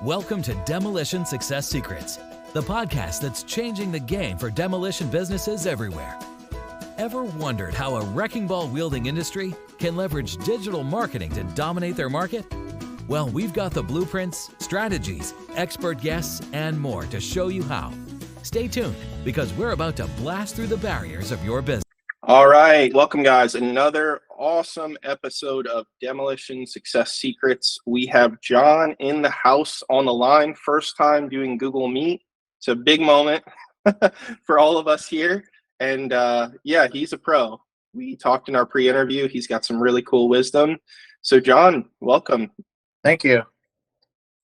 Welcome to Demolition Success Secrets, the podcast that's changing the game for demolition businesses everywhere. Ever wondered how a wrecking ball wielding industry can leverage digital marketing to dominate their market? Well, we've got the blueprints, strategies, expert guests, and more to show you how. Stay tuned, because we're about to blast through the barriers of your business. All right, welcome guys. Another awesome episode of Demolition Success Secrets. We have John in the house on the line, first time doing Google Meet. It's a big moment for all of us here. And yeah, he's a pro. We talked in our pre-interview. He's got some really cool wisdom. So John, welcome. Thank you.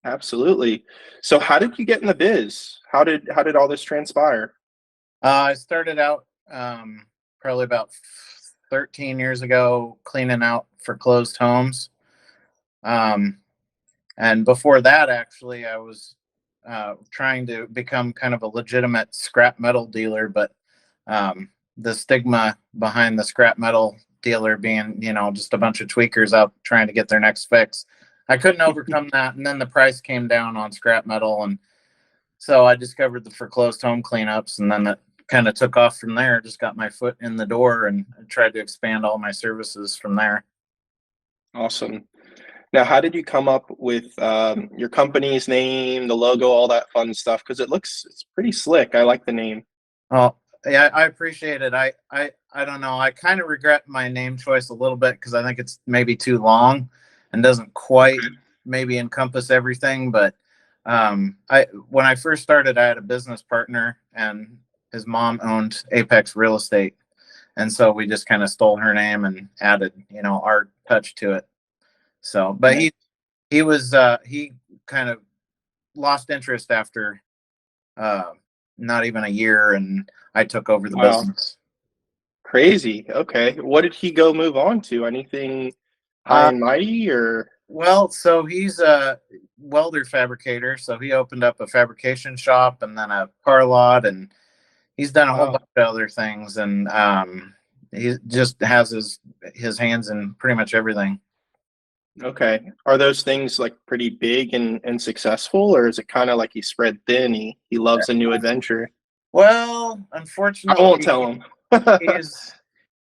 Absolutely. So how did you get in the biz? How did all this transpire? I started out probably about 13 years ago cleaning out foreclosed homes. And before that, actually, I was trying to become kind of a legitimate scrap metal dealer, but the stigma behind the scrap metal dealer being, just a bunch of tweakers out trying to get their next fix. I couldn't overcome that. And then the price came down on scrap metal. And so I discovered the foreclosed home cleanups, and then that kind of took off from there. Just got my foot in the door and tried to expand all my services from there. Awesome. Now, how did you come up with your company's name, the logo, all that fun stuff? Because it's pretty slick. I like the name. Oh, yeah, I appreciate it. I don't know. I kind of regret my name choice a little bit because I think it's maybe too long and doesn't quite maybe encompass everything. But when I first started, I had a business partner, and his mom owned Apex Real Estate. And so we just kind of stole her name and added, our touch to it. So, but he kind of lost interest after not even a year, and I took over the business. Crazy. Okay. What did he go move on to? Anything high and mighty, or? Well, so he's a welder fabricator. So he opened up a fabrication shop and then a car lot, and he's done a whole bunch of other things, and he just has his hands in pretty much everything. Okay. Are those things like pretty big and successful, or is it kind of like he's spread thin? He loves a new adventure. Well, unfortunately, I won't tell him.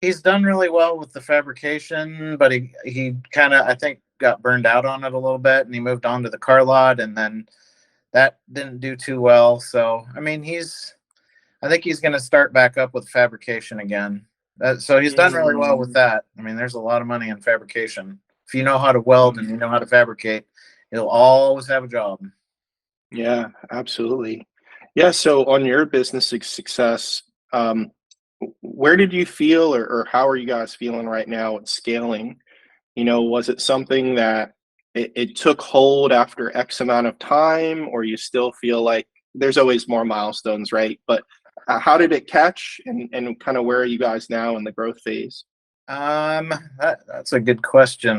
he's done really well with the fabrication, but he kind of, I think, got burned out on it a little bit, and he moved on to the car lot, and then that didn't do too well. So, I mean, I think he's going to start back up with fabrication again. So he's done really well with that. I mean, there's a lot of money in fabrication. If you know how to weld and you know how to fabricate, you'll always have a job. Yeah, absolutely. Yeah. So on your business success, where did you feel, or how are you guys feeling right now with scaling? Was it something that it took hold after X amount of time, or you still feel like there's always more milestones, right? But how did it catch, and kind of where are you guys now in the growth phase? That's a good question.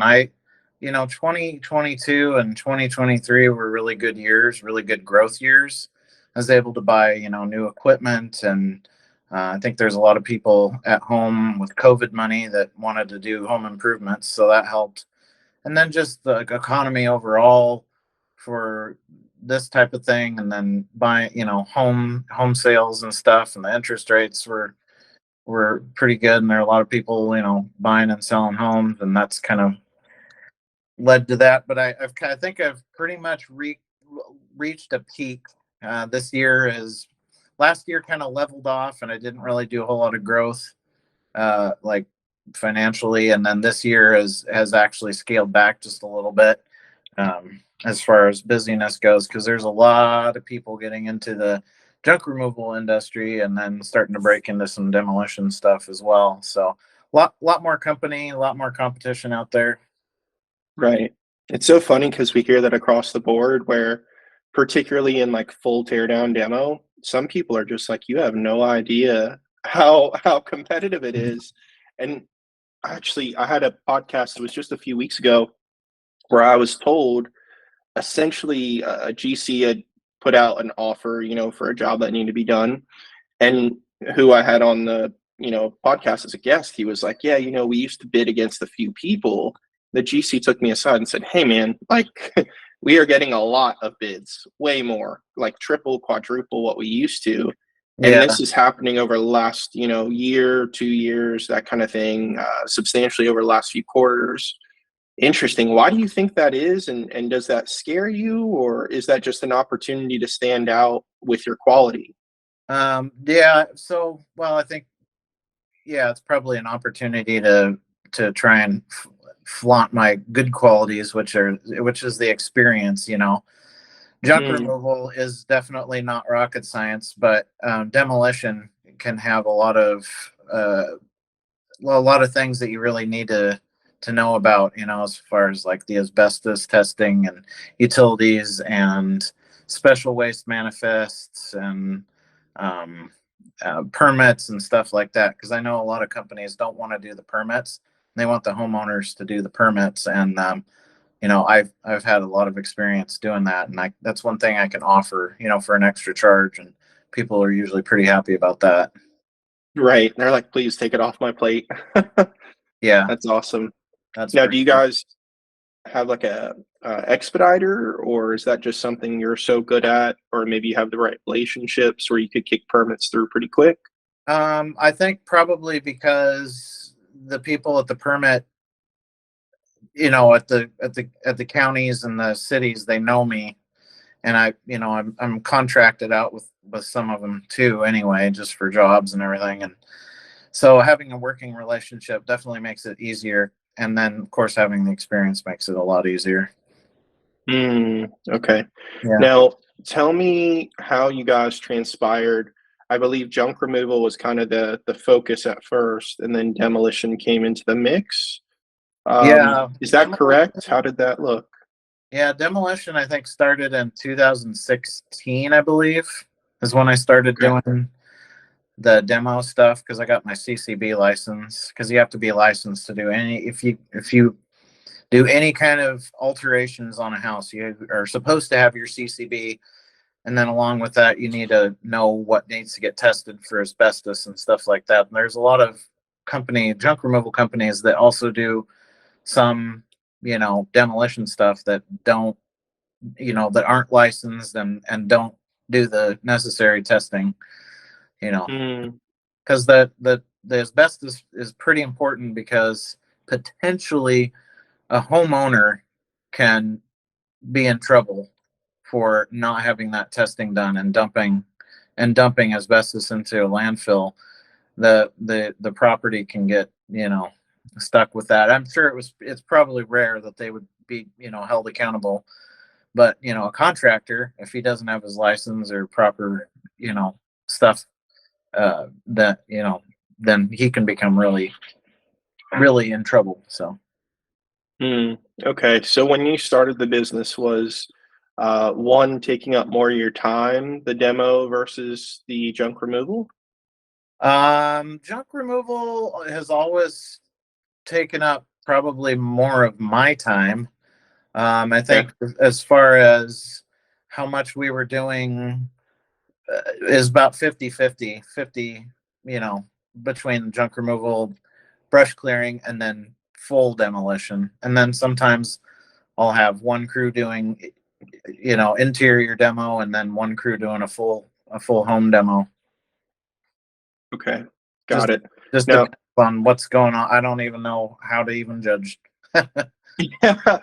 2022 and 2023 were really good years, really good growth years. I was able to buy, new equipment, and I think there's a lot of people at home with COVID money that wanted to do home improvements, so that helped. And then just the economy overall for this type of thing, and then buying, home sales and stuff, and the interest rates were pretty good, and there are a lot of people, buying and selling homes, and that's kind of led to that. But I think I've pretty much reached a peak. This year last year kind of leveled off, and I didn't really do a whole lot of growth, like financially, and then this year has actually scaled back just a little bit. As far as busyness goes, because there's a lot of people getting into the junk removal industry and then starting to break into some demolition stuff as well. So a lot more company, a lot more competition out there. Right. It's so funny because we hear that across the board, where particularly in like full teardown demo, some people are just like, you have no idea how competitive it is. And actually, I had a podcast, it was just a few weeks ago, where I was told essentially a GC had put out an offer, for a job that needed to be done. And who I had on the, podcast as a guest, he was like, yeah, we used to bid against a few people. The GC took me aside and said, hey man, like we are getting a lot of bids, way more, like triple, quadruple what we used to. And Yeah. this is happening over the last, year, 2 years, that kind of thing, substantially over the last few quarters. Interesting. Why do you think that is? And does that scare you, or is that just an opportunity to stand out with your quality? Yeah. So, well, I think, yeah, it's probably an opportunity to try and flaunt my good qualities, which is the experience. Junk Mm, removal is definitely not rocket science, but demolition can have a lot of things that you really need to know about, as far as like the asbestos testing and utilities and special waste manifests and um, permits and stuff like that. Because I know a lot of companies don't want to do the permits; they want the homeowners to do the permits. And I've had a lot of experience doing that, and that's one thing I can offer, for an extra charge, and people are usually pretty happy about that. right. They're like, please take it off my plate. Yeah, That's awesome. that's Now, pretty do you cool. guys have like a expediter, or is that just something you're so good at, or maybe you have the right relationships where you could kick permits through pretty quick? I think probably because the people at the permit, at the counties and the cities, they know me, and I'm contracted out with some of them too, anyway, just for jobs and everything, and so having a working relationship definitely makes it easier, and then of course having the experience makes it a lot easier. Okay. Yeah. Now, tell me how you guys transpired. I believe junk removal was kind of the focus at first, and then demolition came into the mix. Yeah. Is that correct? How did that look? Yeah, demolition I think started in 2016, I believe, is when I started Okay. doing the demo stuff, because I got my CCB license, because you have to be licensed to do any if you do any kind of alterations on a house, you are supposed to have your CCB, and then along with that you need to know what needs to get tested for asbestos and stuff like that. And there's a lot of junk removal companies that also do some demolition stuff that don't that aren't licensed and don't do the necessary testing, you know Mm, because the asbestos is pretty important, because potentially a homeowner can be in trouble for not having that testing done and dumping asbestos into a landfill. The property can get stuck with that. I'm sure it's probably rare that they would be held accountable, but a contractor, if he doesn't have his license or proper stuff, that then he can become really really in trouble. So mm. Okay. So when you started the business, was one taking up more of your time, the demo versus the junk removal? junk removal has always taken up probably more of my time. I Okay. think as far as how much we were doing, is about 50-50, 50, you know, between junk removal, brush clearing, and then full demolition. And then sometimes I'll have one crew doing, interior demo, and then one crew doing a full home demo. Okay. Just Got it. just Now, depends on what's going on. I don't even know how to even judge. yeah,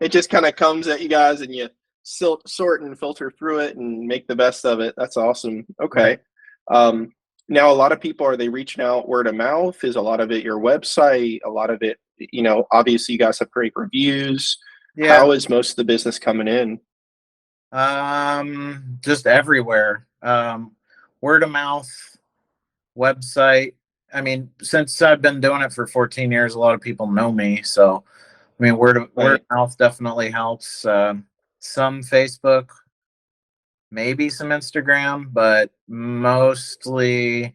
it just kind of comes at you guys, and you sort and filter through it and make the best of it. That's awesome. Right. Okay. Um, Now, a lot of people, are they reaching out word of mouth? Is a lot of it your website? A lot of it, obviously you guys have great reviews. Yeah. How is most of the business coming in? Just everywhere. Word of mouth, website. I mean, since I've been doing it for 14 years, a lot of people know me. So, I mean, word Right. of mouth definitely helps. Some Facebook, maybe some Instagram, but mostly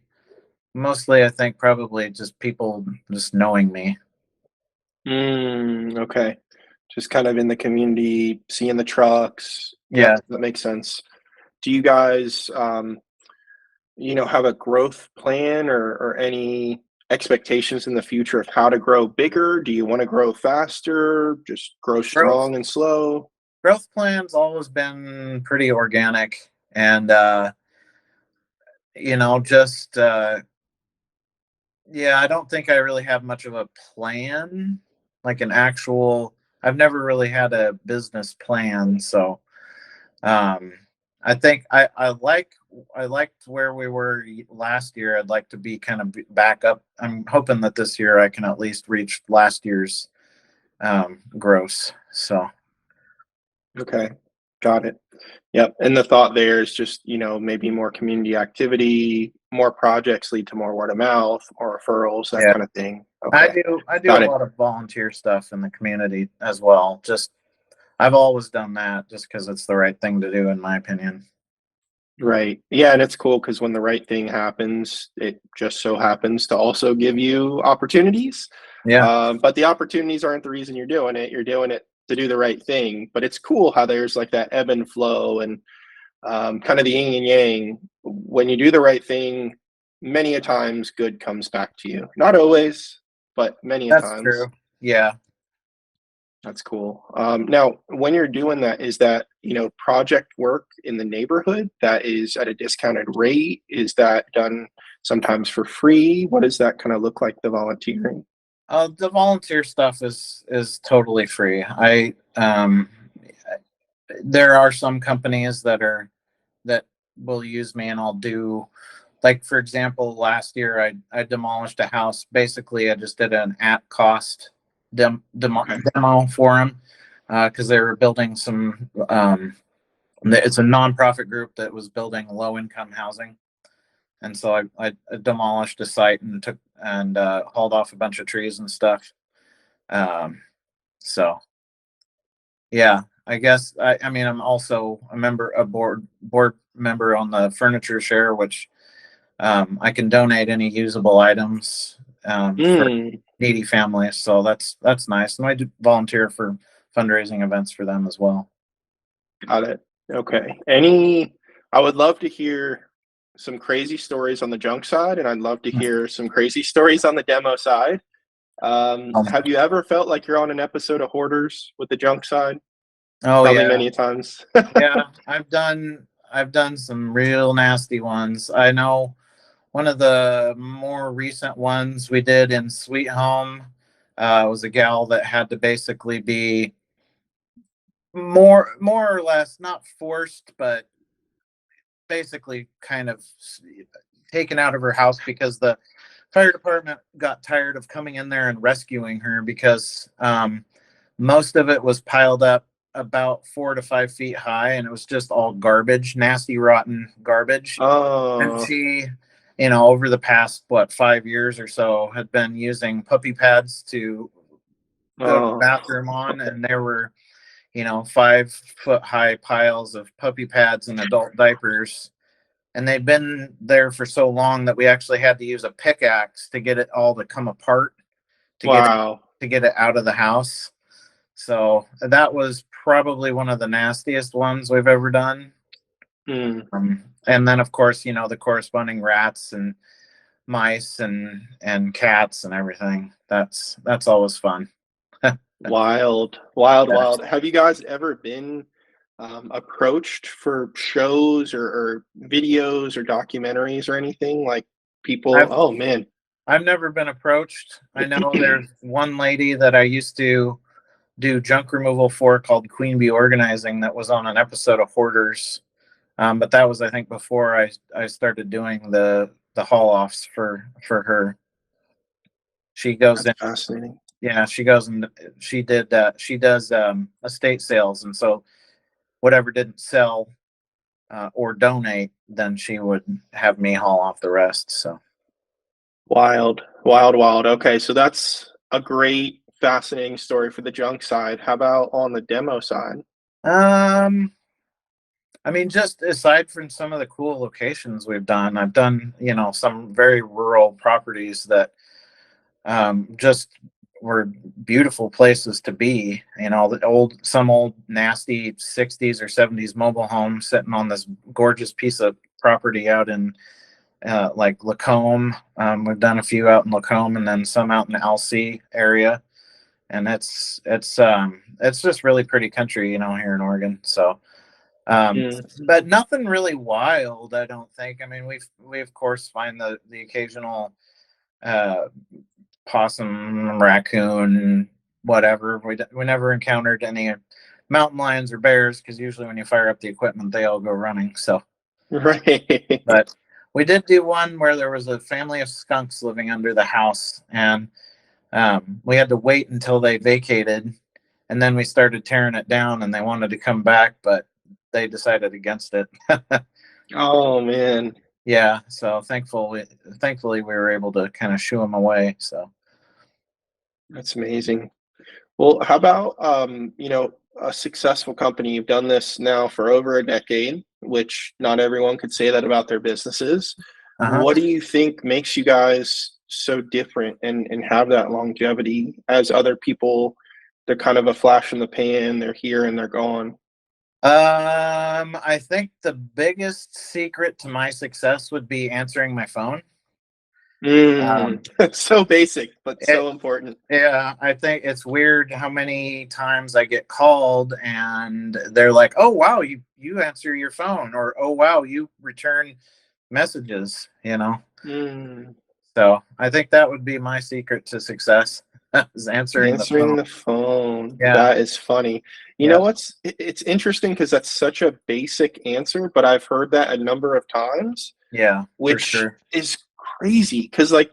I think probably just people just knowing me. Okay. Just kind of in the community, seeing the trucks. Yep, Yeah. that makes sense. Do you guys, have a growth plan, or any expectations in the future of how to grow bigger? Do you want to grow faster? Just grow Growth strong and slow? growth plan's always been pretty organic, and just yeah, I don't think I really have much of a plan, like an actual. I've never really had a business plan, so um, I think I liked where we were last year. I'd like to be kind of back up. I'm hoping that this year I can at least reach last year's gross. So Okay, got it. Yep. And the thought there is just, maybe more community activity, more projects lead to more word of mouth, more referrals, that yeah, kind of thing. I Okay, do I do a got it. lot of volunteer stuff in the community as well. Just I've always done that just because it's the right thing to do, in my opinion. Right. Yeah, and it's cool because when the right thing happens, it just so happens to also give you opportunities. Yeah, But the opportunities aren't the reason you're doing it. You're doing it to do the right thing. But it's cool how there's like that ebb and flow and kind of the yin and yang. When you do the right thing, many a times good comes back to you. Not always, but many a that's times. true. Yeah. That's cool. Now, when you're doing that, is that, project work in the neighborhood that is at a discounted rate? Is that done sometimes for free? What does that kind of look like, the volunteering? The volunteer stuff is totally free. I There are some companies that will use me, and I'll do, like, for example, last year I demolished a house. Basically, I just did an at cost Okay. demo for them because they were building some. It's a nonprofit group that was building low income housing, and so I demolished a site and took and hauled off a bunch of trees and stuff. Um, so yeah, I guess I mean I'm also a board member on the furniture share, which I can donate any usable items for Mm, needy families. So that's nice, and I do volunteer for fundraising events for them as well. got it. Okay. I would love to hear some crazy stories on the junk side, and I'd love to hear some crazy stories on the demo side. Um, Have you ever felt like you're on an episode of Hoarders with the junk side? oh Probably yeah, many times. yeah. I've done some real nasty ones. I know one of the more recent ones we did in Sweet Home was a gal that had to basically be more or less not forced, but basically kind of taken out of her house because the fire department got tired of coming in there and rescuing her because most of it was piled up about 4 to 5 feet high, and it was just all garbage, nasty, rotten garbage. And Oh, she, over the past 5 years or so, had been using puppy pads to go to the oh, bathroom on, and there were 5 foot high piles of puppy pads and adult diapers, and they'd been there for so long that we actually had to use a pickaxe to get it all to come apart to get it wow. out of the house. So that was probably one of the nastiest ones we've ever done. Mm, And then of course, the corresponding rats and mice and cats and everything. That's always fun. wild, wild, Yeah. wild. Have you guys ever been approached for shows or videos or documentaries or anything? Like people, I've oh man. I've never been approached. I know there's one lady that I used to do junk removal for called Queen Bee Organizing that was on an episode of Hoarders. But that was, I think, before I started doing the haul offs for her. She goes That's in, fascinating. yeah, she goes and she does estate sales, and so whatever didn't sell or donate, then she would have me haul off the rest. So Wild, wild, wild. Okay, so that's a great, fascinating story for the junk side. How about on the demo side? um I mean, just aside from some of the cool locations we've done, I've done, some very rural properties that just were beautiful places to be. Some old nasty 60s or 70s mobile home sitting on this gorgeous piece of property out in like Lacombe. We've done a few out in Lacombe and then some out in the LC area. and it's just really pretty country, here in Oregon. So, Mm. but nothing really wild, I don't think. I mean, we of course find the occasional uh, possum, raccoon, whatever. We never encountered any mountain lions or bears, because usually when you fire up the equipment, they all go running. So, Right. but we did do one where there was a family of skunks living under the house, and we had to wait until they vacated, and then we started tearing it down, and they wanted to come back, but they decided against it. Oh man, Yeah, so thankfully we were able to kind of shoo them away. So, that's amazing. Well, how about a successful company? You've done this now for over a decade, which not everyone could say that about their businesses. uh-huh. What do you think makes you guys so different and have that longevity as other people? They're kind of a flash in the pan, they're here and they're gone. I think the biggest secret to my success would be answering my phone. Mm. Um, So basic, but it, so important. yeah, I think it's weird how many times I get called and they're like, "Oh wow, you answer your phone," or "Oh wow, you return messages." Mm. So I think that would be my secret to success is answering the Answering phone. the phone. Yeah, That is funny. You know yeah, what's it's interesting because that's such a basic answer, but I've heard that a number of times, yeah, for which sure. is crazy. Because like,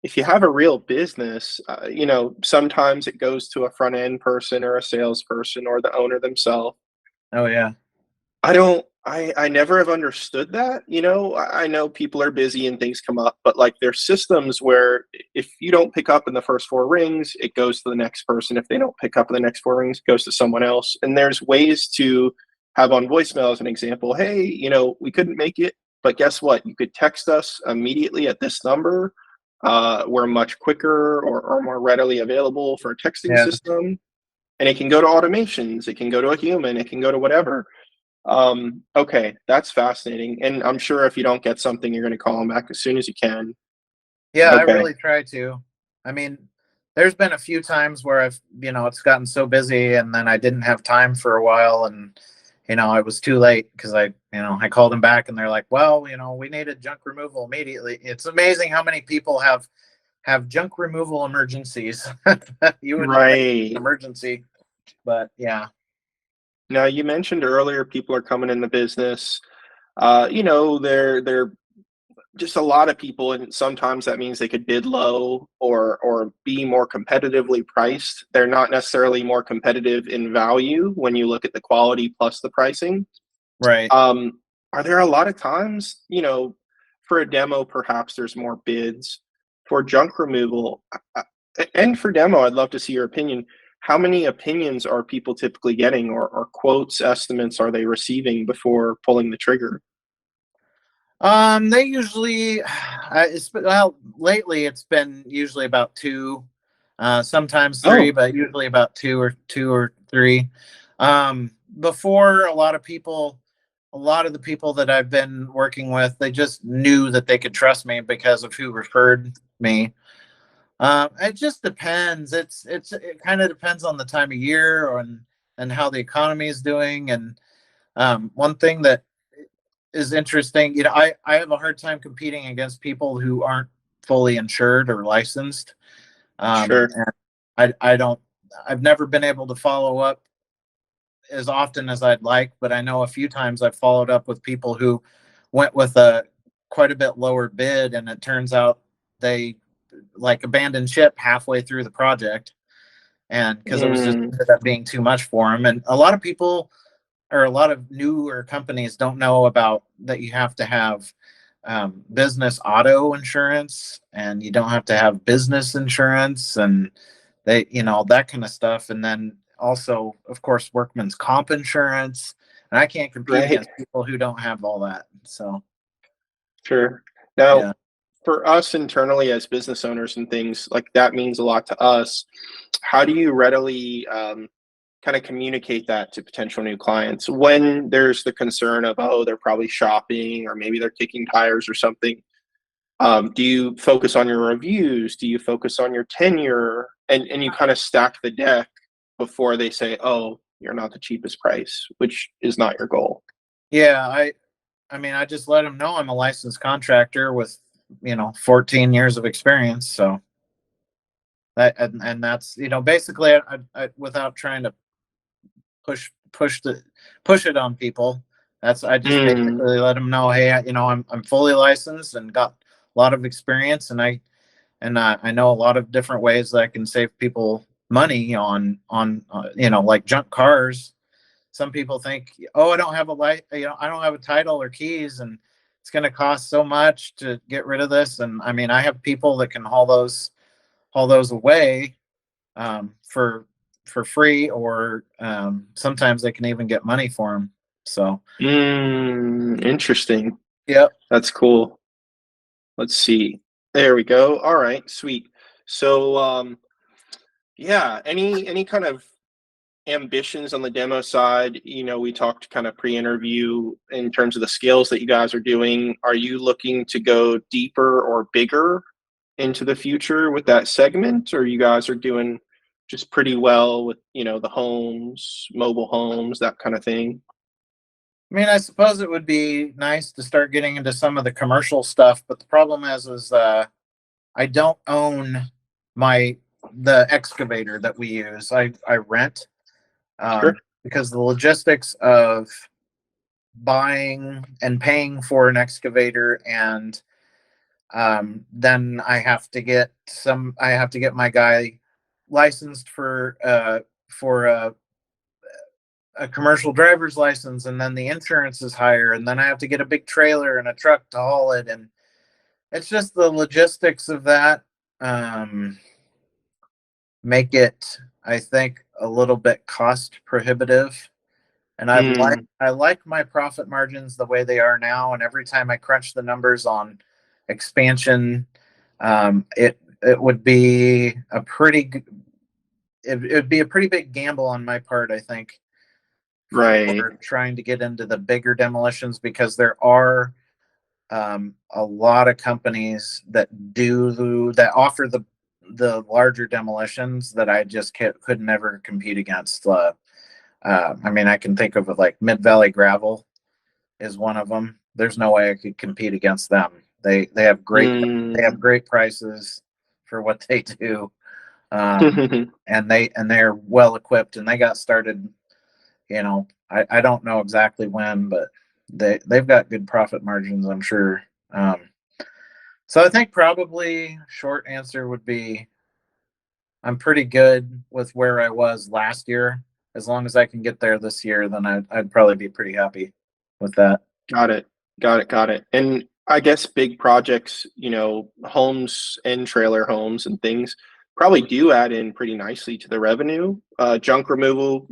if you have a real business, sometimes it goes to a front end person or a salesperson or the owner themselves. Oh yeah, I don't I never have understood that, I know people are busy and things come up, but, like, there's systems where if you don't pick up in the first 4 rings, it goes to the next person. If they don't pick up in the next 4 rings, it goes to someone else, and there's ways to have on voicemail as an example, "Hey, we couldn't make it, but guess what? You could text us immediately at this number. We're much quicker or more readily available for a texting yeah. system." And it can go to automations, it can go to a human, it can go to whatever. Okay, that's fascinating. And I'm sure if you don't get something, you're going to call them back as soon as you can. Yeah, I Okay, really try to. I mean, there's been a few times where it's gotten so busy and then I didn't have time for a while, and I was too late because I called them back and they're like, "Well, we needed junk removal immediately." It's amazing how many people have junk removal emergencies. You wouldn't think it's an right. emergency, but yeah. Now you mentioned earlier people are coming in the business. They're just a lot of people, and sometimes that means they could bid low or be more competitively priced. They're not necessarily more competitive in value when you look at the quality plus the pricing. Right. Um, are there a lot of times, for a demo, perhaps there's more bids for junk removal? And for demo, I'd love to see your opinion. How many opinions are people typically getting, or quotes, estimates are they receiving before pulling the trigger? They usually, well, lately it's been usually about two, sometimes three, Oh, but usually about two or three. Before, a lot of the people that I've been working with, they just knew that they could trust me because of who referred me. It just depends. It kind of depends on the time of year and how the economy is doing. And one thing that is interesting. I have a hard time competing against people who aren't fully insured or licensed. sure. And I don't, I've never been able to follow up as often as I'd like, but I know a few times I've followed up with people who went with a quite a bit lower bid, and it turns out they like abandoned ship halfway through the project, and because it was just Mm, ended up being too much for them. And a lot of people, or a lot of newer companies, don't know about that you have to have business auto insurance, and you don't have to have business insurance, and that kind of stuff. And then also, of course, workman's comp insurance. And I can't compete right. against people who don't have all that. So Sure. Now, yeah. for us internally as business owners and things like that means a lot to us. How do you readily kind of communicate that to potential new clients when there's the concern of, oh, they're probably shopping or maybe they're kicking tires or something? Do you focus on your reviews? Do you focus on your tenure? and you kind of stack the deck before they say, oh, you're not the cheapest price, which is not your goal. Yeah, I mean, I just let them know I'm a licensed contractor with 14 years of experience. So and that's basically without trying to push it on people. That's I just basically let them know, hey, I'm fully licensed and got a lot of experience, and I know a lot of different ways that I can save people money on like junk cars. Some people think, oh, I don't have I don't have a title or keys, and it's going to cost so much to get rid of this. And I mean, I have people that can haul those away for free, or sometimes they can even get money for them. So interesting. Yep. That's cool. Let's see. There we go. All right, sweet. So yeah, any kind of ambitions on the demo side? We talked kind of pre-interview in terms of the scales that you guys are doing. Are you looking to go deeper or bigger into the future with that segment, or you guys are doing just pretty well with the homes, mobile homes, that kind of thing? I mean, I suppose it would be nice to start getting into some of the commercial stuff, but the problem is I don't own the excavator that we use. I rent, Sure. because the logistics of buying and paying for an excavator, and then I have to get my guy licensed for a commercial driver's license, and then the insurance is higher, and then I have to get a big trailer and a truck to haul it, and it's just the logistics of that make it, I think, a little bit cost prohibitive. And I like my profit margins the way they are now, and every time I crunch the numbers on expansion, it would be a pretty it would be a pretty big gamble on my part, I think, Right. for trying to get into the bigger demolitions, because there are a lot of companies that offer the larger demolitions that I just could never compete against. I mean, I can think of it, like Mid Valley Gravel is one of them. There's no way I could compete against them. They have great prices for what they do, and they're well equipped, and they got started. I don't know exactly when, but they've got good profit margins, I'm sure. So I think probably short answer would be I'm pretty good with where I was last year. As long as I can get there this year, then I'd probably be pretty happy with that. Got it. And I guess big projects, homes and trailer homes and things probably do add in pretty nicely to the revenue. Junk removal,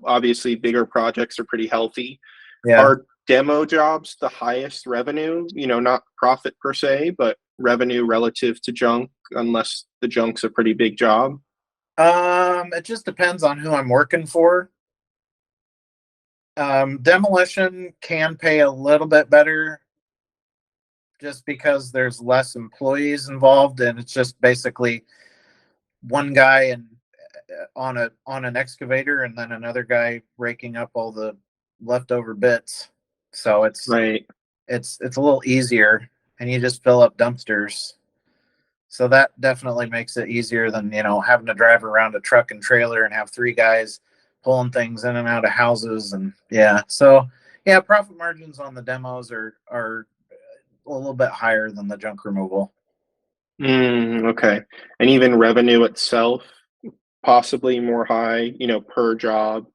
obviously bigger projects are pretty healthy. Yeah. Are demo jobs the highest revenue? Not profit per se, but revenue relative to junk, unless the junk's a pretty big job? It just depends on who I'm working for. Demolition can pay a little bit better just because there's less employees involved, and it's just basically one guy and on an excavator, and then another guy raking up all the leftover bits. So it's Right. it's a little easier, and you just fill up dumpsters. So that definitely makes it easier than having to drive around a truck and trailer and have three guys pulling things in and out of houses. And profit margins on the demos are a little bit higher than the junk removal. Okay. And even revenue itself, possibly more high, per job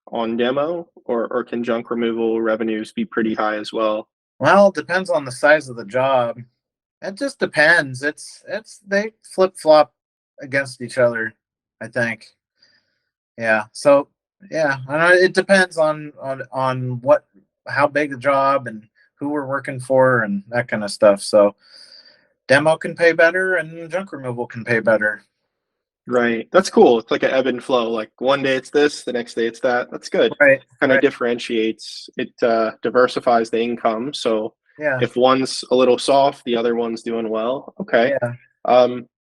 on demo, or can junk removal revenues be pretty high as well? Well, it depends on the size of the job. It just depends. They flip flop against each other, I think. Yeah. So yeah, it depends on how big the job and who we're working for and that kind of stuff. So demo can pay better and junk removal can pay better. Right. That's cool. It's like an ebb and flow. Like one day it's this, the next day it's that. That's good. Right. Kind of Right. differentiates. It diversifies the income. So Yeah. if one's a little soft, the other one's doing well. Okay. Yeah.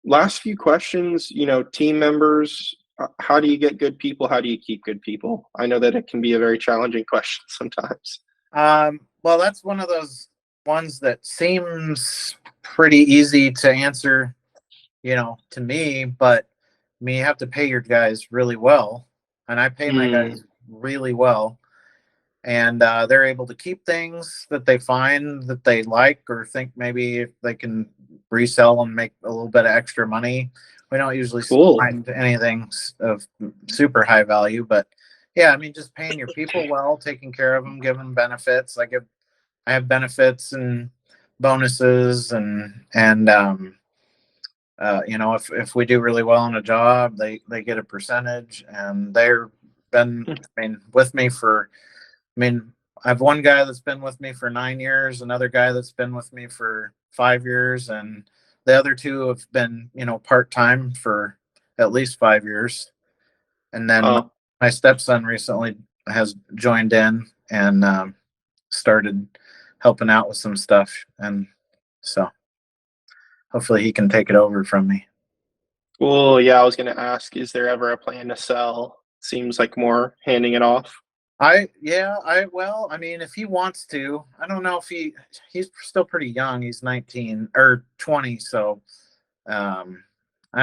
last few questions, team members, how do you get good people? How do you keep good people? I know that it can be a very challenging question sometimes. Well, that's one of those ones that seems pretty easy to answer, to me, but I mean, you have to pay your guys really well, and I pay my Mm, guys really well, and they're able to keep things that they find that they like or think maybe if they can resell and make a little bit of extra money. We don't usually cool. find anything of super high value, but yeah, I mean, just paying your people well, taking care of them, giving them benefits. I have benefits and bonuses if we do really well on a job, they get a percentage, and they're been, I mean, with me for, I mean, I have one guy that's been with me for 9 years, another guy that's been with me for 5 years, and the other two have been, part-time for at least 5 years. And then Oh, my stepson recently has joined in and started helping out with some stuff. And so hopefully he can take it over from me. cool. Yeah, I was going to ask, is there ever a plan to sell? Seems like more handing it off. Well, I mean, if he wants to, I don't know if he's still pretty young. He's 19 or 20. So, I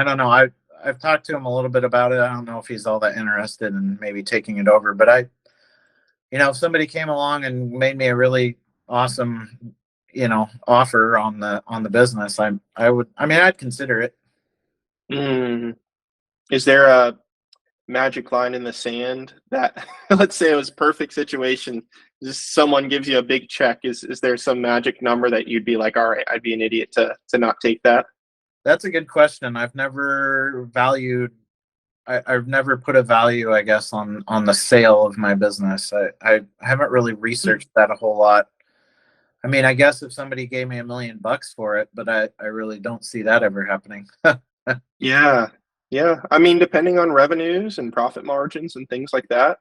don't know. I've talked to him a little bit about it. I don't know if he's all that interested in maybe taking it over, but if somebody came along and made me a really awesome, offer on the business, I'd consider it. Mm. Is there a magic line in the sand that, let's say it was perfect situation, just someone gives you a big check? Is there some magic number that you'd be like, all right, I'd be an idiot to not take that? That's a good question. I've never I've never put a value, I guess, on the sale of my business. I haven't really researched that a whole lot. I mean, I guess if somebody gave me $1 million for it, but I really don't see that ever happening. Yeah. Yeah. I mean, depending on revenues and profit margins and things like that,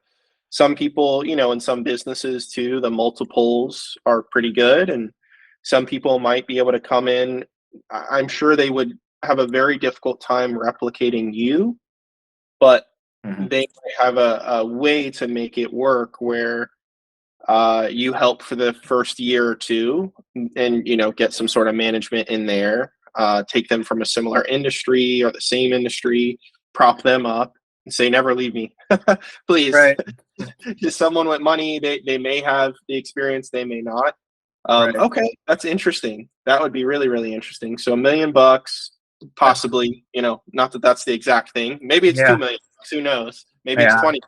some people, in some businesses too, the multiples are pretty good. And some people might be able to come in. I'm sure they would have a very difficult time replicating you, but Mhm. they might have a way to make it work where you help for the first year or two and get some sort of management in there, take them from a similar industry or the same industry, prop them up and say, never leave me. Please. Right, Just someone with money, they may have the experience, they may not. right. Okay, that's interesting. That would be really, really interesting. So $1 million, possibly, not that that's the exact thing. Maybe it's Yeah, 2 million. Who knows? Maybe it's yeah, 20.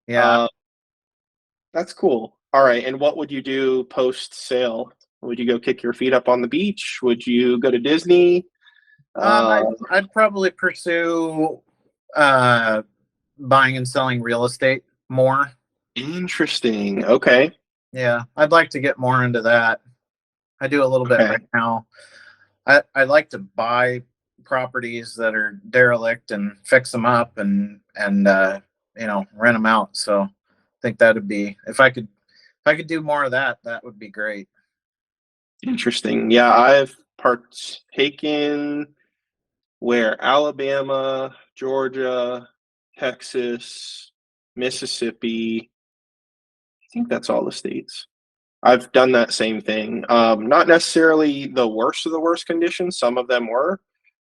yeah. Uh, that's cool. All right. And what would you do post sale? Would you go kick your feet up on the beach? Would you go to Disney? Uh, I'd probably pursue uh, buying and selling real estate more. Interesting. Okay. Yeah, I'd like to get more into that. I do a little bit Okay. right now. I like to buy properties that are derelict and fix them up and rent them out. So I think that'd be, if I could do more of that, that would be great. Interesting. Yeah, I've partaken where Alabama, Georgia, Texas, Mississippi. I think that's all the states. I've done that same thing. Not necessarily the worst of the worst conditions. Some of them were.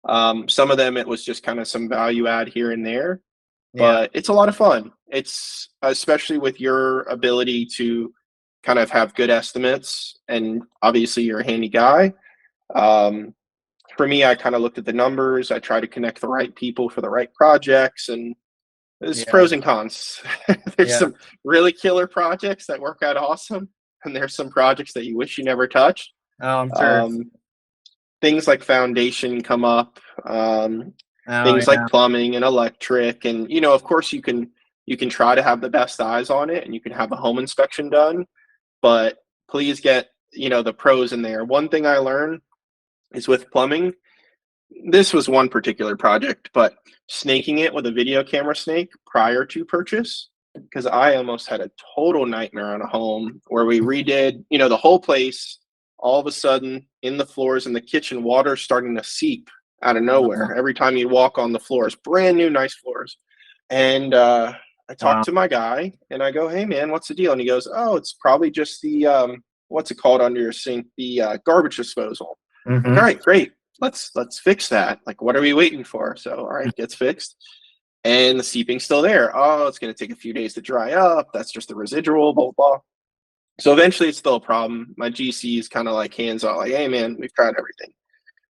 Some of them it was just kind of some value add here and there, Yeah, but it's a lot of fun. It's especially with your ability to kind of have good estimates, and obviously you're a handy guy. Um, for me, I kind of looked at the numbers. I try to connect the right people for the right projects, and there's yeah, pros and cons. There's yeah. some really killer projects that work out awesome, and there's some projects that you wish you never touched. Oh, I'm sure. Um, things like foundation come up, Oh, things like yeah, plumbing and electric, and of course you can try to have the best eyes on it, and you can have a home inspection done, but please get the pros in there. One thing I learned is with plumbing, this was one particular project, but snaking it with a video camera snake prior to purchase, because I almost had a total nightmare on a home where we redid, the whole place. All of a sudden, in the floors in the kitchen, water starting to seep out of nowhere. Every time you walk on the floors, brand new, nice floors. And I talked to my guy and I go, hey man, what's the deal? And he goes, oh, it's probably just the what's it called under your sink? The garbage disposal. Like, all right, great. Let's fix that. Like, what are we waiting for? So, all right, gets fixed. And the seeping's still there. Oh, it's going to take a few days to dry up. That's just the residual, blah, blah. So eventually it's still a problem. My GC is kind of like hands off, like, hey man, we've tried everything.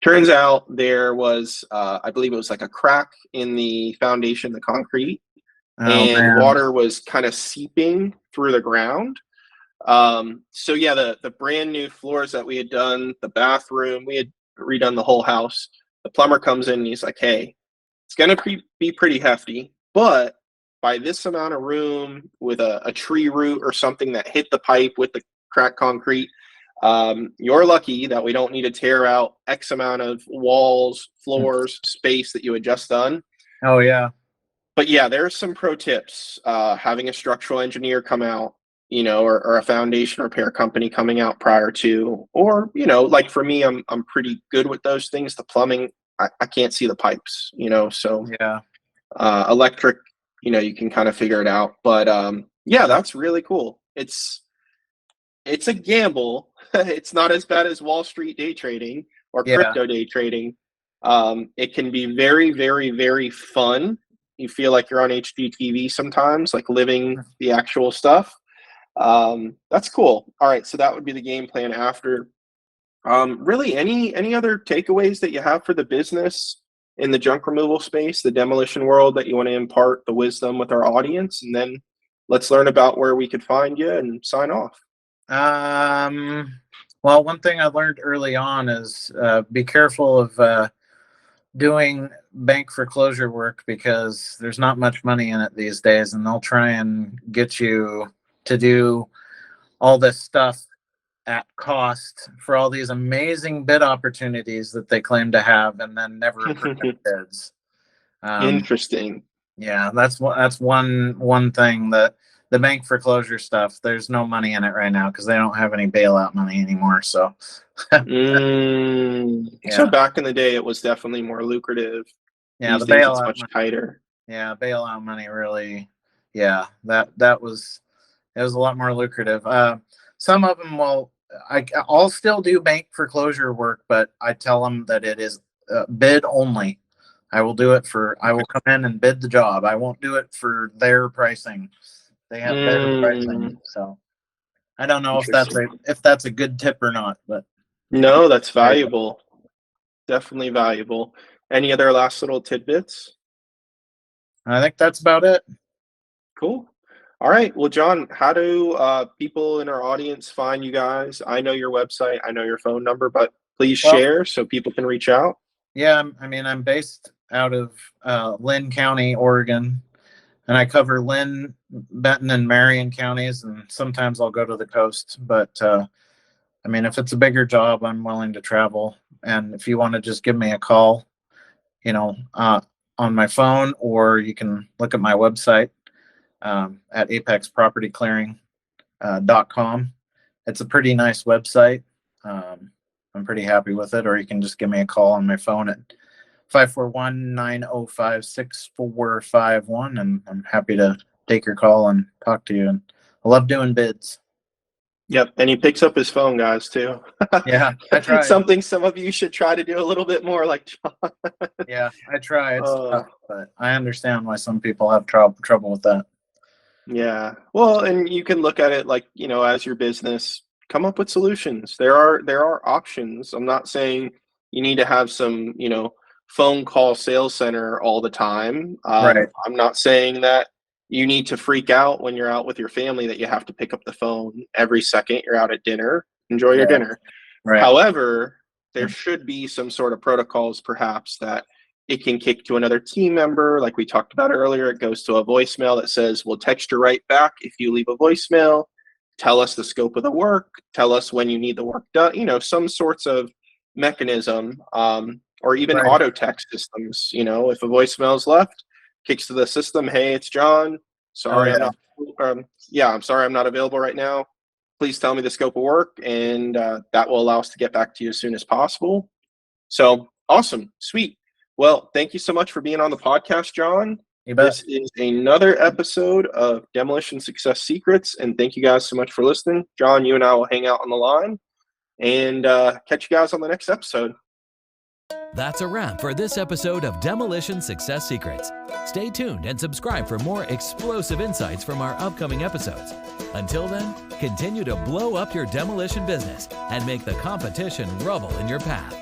Turns out there was, I believe it was like a crack in the foundation, the concrete, and water was kind of seeping through the ground. So yeah, the brand new floors that we had done, the bathroom, we had redone the whole house. The plumber comes in and he's like, hey, it's going to be pretty hefty, but by this amount of room with a tree root or something that hit the pipe with the cracked concrete, you're lucky that we don't need to tear out X amount of walls, floors, space that you had just done. Oh, yeah. But yeah, there's some pro tips. Having a structural engineer come out, you know, or a foundation repair company coming out prior to, or, you know, like for me, I'm pretty good with those things. The plumbing, I can't see the pipes, you know, so yeah. Electric, you know, you can kind of figure it out. But yeah, that's really cool. It's a gamble. It's not as bad as Wall Street day trading or crypto day trading. It can be very, very, very fun. You feel like you're on HGTV sometimes, like living the actual stuff. That's cool. All right, so that would be the game plan after. Really, any other takeaways that you have for the business in the junk removal space, the demolition world, that you want to impart the wisdom with our audience? And then let's learn about where we could find you and sign off. Well, one thing I learned early on is be careful of doing bank foreclosure work, because there's not much money in it these days, and they'll try and get you to do all this stuff at cost for all these amazing bid opportunities that they claim to have, and then never present bids. Interesting. Yeah, that's one thing, that the bank foreclosure stuff, there's no money in it right now because they don't have any bailout money anymore. So, So back in the day, it was definitely more lucrative. Yeah, these the days bailout it's much money, tighter. Yeah, bailout money really. Yeah, it was a lot more lucrative. Some of them I'll still do bank foreclosure work, but I tell them that it is bid only. I will come in and bid the job. I won't do it for their pricing. They have better pricing. So I don't know if that's a good tip or not, but no, that's valuable. Definitely valuable. Any other last little tidbits? I think that's about it. Cool. All right. Well, John, how do people in our audience find you guys? I know your website, I know your phone number, but please share so people can reach out. Yeah, I'm based out of Lynn County, Oregon, and I cover Lynn, Benton, and Marion counties, and sometimes I'll go to the coast. But if it's a bigger job, I'm willing to travel. And if you want to just give me a call, on my phone, or you can look at my website at apexpropertyclearing.com. It's a pretty nice website. I'm pretty happy with it. Or you can just give me a call on my phone at 541-905-6451, and I'm happy to take your call and talk to you. And I love doing bids. Yep, and he picks up his phone, guys, too. Yeah, I try. Something some of you should try to do a little bit more, like John. Yeah, I try. It's tough, but I understand why some people have trouble with that. Yeah, well, and you can look at it like, as your business, come up with solutions. There are options. I'm not saying you need to have some, phone call sales center all the time. Right. I'm not saying that you need to freak out when you're out with your family that you have to pick up the phone every second you're out at dinner. Enjoy your dinner. Right. However, there should be some sort of protocols, perhaps, that it can kick to another team member. Like we talked about earlier, it goes to a voicemail that says, we'll text you right back if you leave a voicemail. Tell us the scope of the work. Tell us when you need the work done. Some sorts of mechanism, or even auto text systems. If a voicemail is left, kicks to the system, hey, it's John. Sorry, I'm sorry I'm not available right now. Please tell me the scope of work, and that will allow us to get back to you as soon as possible. So Awesome. Sweet. Well, thank you so much for being on the podcast, John. You bet. This is another episode of Demolition Success Secrets, and thank you guys so much for listening. John, you and I will hang out on the line and catch you guys on the next episode. That's a wrap for this episode of Demolition Success Secrets. Stay tuned and subscribe for more explosive insights from our upcoming episodes. Until then, continue to blow up your demolition business and make the competition rubble in your path.